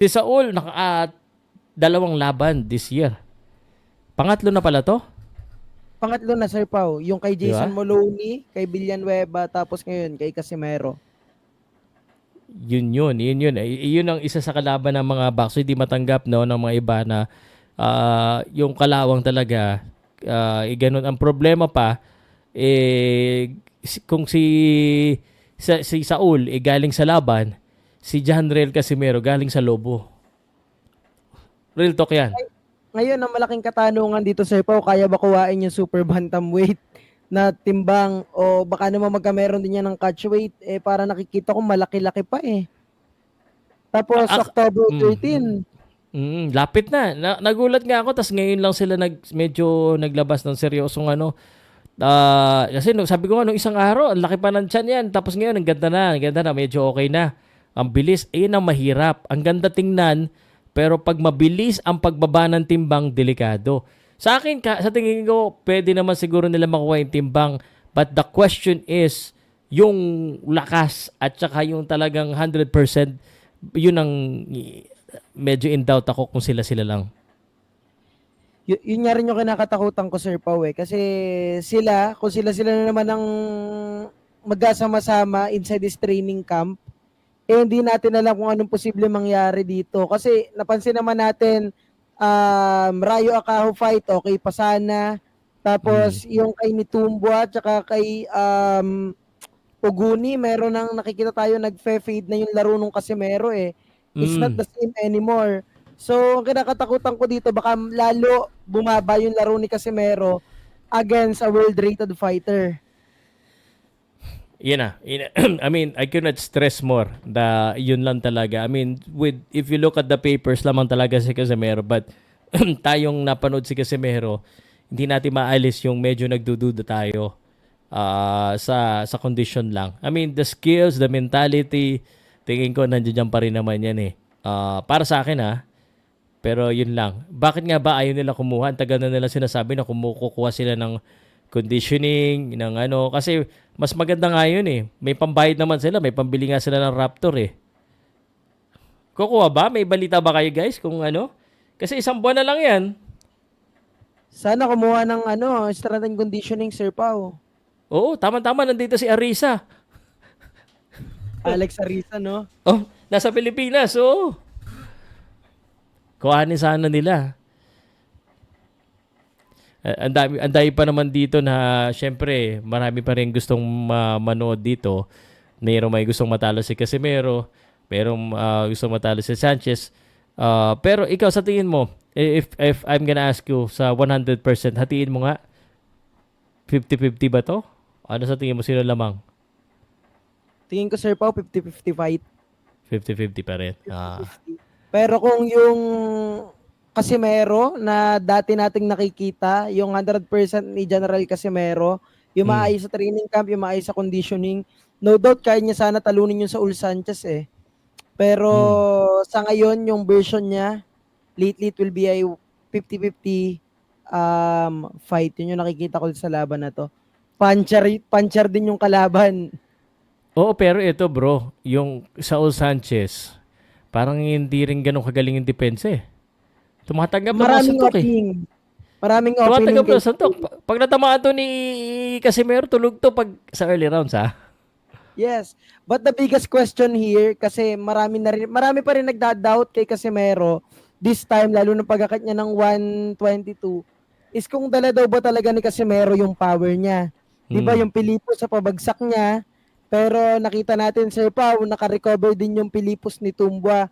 Si Saul, dalawang laban this year. Pangatlo na pala to, Pangatlo na, Sir Pao. Yung kay di Jason ba? Moloney, kay Villanueva, tapos ngayon kay Casimero. Yun. Yun ang isa sa kalaban ng mga boxer, hindi matanggap no ng mga iba na yung kalawang talaga ganun. Ang problema pa kung si Saul galing sa laban, si Janrel Casimero galing sa Lobo. Real talk yan. Ngayon, ang malaking katanungan dito, Sir Pao, kaya ba kuhain yung super bantamweight na timbang o baka naman magkameron din yan ng catchweight? Eh, para nakikita ko malaki-laki pa eh. Tapos, Ah, ah, October mm, 13. lapit na. Nagulat nga ako, tas ngayon lang sila medyo naglabas ng seryosong ano. Kasi sabi ko nga nung isang araw, ang laki pa ng tiyan yan. Tapos ngayon, ang ganda na, medyo okay na. Ang bilis, ayun ang mahirap. Ang ganda tingnan, pero pag mabilis ang pagbaba ng timbang, delikado. Sa akin, sa tingin ko, pwede naman siguro nila makuha yung timbang. But the question is, yung lakas at saka yung talagang 100%, yun ang medyo in doubt ako kung sila-sila lang. Yun nga rin yung kinakatakutan ko, Sir Pao eh. Kasi sila, kung sila-sila na naman ang magkasama-sama inside this training camp, eh hindi natin alam kung anong posible mangyari dito. Kasi napansin naman natin, Rayo Akaho fight, okay pa sana. Mm. Tapos yung kay Nitumbo at saka kay Uguni, meron nang nakikita tayo nagfe-fade na yung laro nung Casimero eh. It's not Mm. the same anymore. So, ang kinakatakutan ko dito, baka lalo bumaba yung laro ni Casimero against a world-rated fighter. Yan na. I mean, I cannot stress more da yun lang talaga. I mean, if you look at the papers lamang talaga si Casemiro, but tayong napanood si Casemiro, hindi natin maalis yung medyo nagdududa tayo sa condition lang. I mean, the skills, the mentality, tingin ko nandiyan pa rin naman yan eh. Para sa akin pero yun lang. Bakit nga ba ayaw nila kumuha? Ang tagal na nila sinasabi na kumukuha sila ng conditioning, ng ano. Kasi mas maganda nga yun eh. May pambayad naman sila. May pambili nga sila ng Raptor eh. Kukuha ba? May balita ba kayo guys kung ano? Kasi isang buwan na lang yan. Sana kumuha ng strength and conditioning, Sir Pao. Oo, tama-tama. Nandito si Arisa. Alex Ariza, no? Oh, nasa Pilipinas. Oo. Kuhanin sana nila. Ang dami pa naman dito na syempre marami pa rin gustong manood dito. Mayroong may gustong matalo si Casemiro, mayroong gustong matalo si Sanchez. Pero ikaw sa tingin mo, if I'm gonna ask you sa 100%, hatiin mo nga 50-50 ba to? Ano sa tingin mo sino lamang? Tingin ko, Sir Pao, 50-50 fight. 50-50 pa rin. 50-50. Pero kung yung Casimero na dati nating nakikita, yung 100% ni General Casimero, yung Mm. maayos sa training camp, yung maayos sa conditioning, no doubt kaya niya sana talunin yung Saul Sanchez eh. Pero Mm. sa ngayon, yung version niya, lately it will be a 50-50 fight. Yun yung nakikita ko sa laban na to. Puncher din yung kalaban. Oo, pero ito bro, yung Saul Sanchez, parang hindi rin ganun kagaling yung depensa eh. Tumatanggap ng mga Maraming suntok eh. opening. Maraming opening Tumatanggap kay ng suntok. Pag natamaan to ni Casimero, tulog to pag sa early rounds ha. Yes. But the biggest question here, kasi marami pa rin nagda-doubt kay Casimero this time, lalo na pag-akat niya ng 122, is kung dala daw ba talaga ni Casimero yung power niya. Di ba Hmm. yung Pilipos sa pabagsak niya, pero nakita natin, Sir Pao, naka-recover din yung Pilipos ni Tumbua.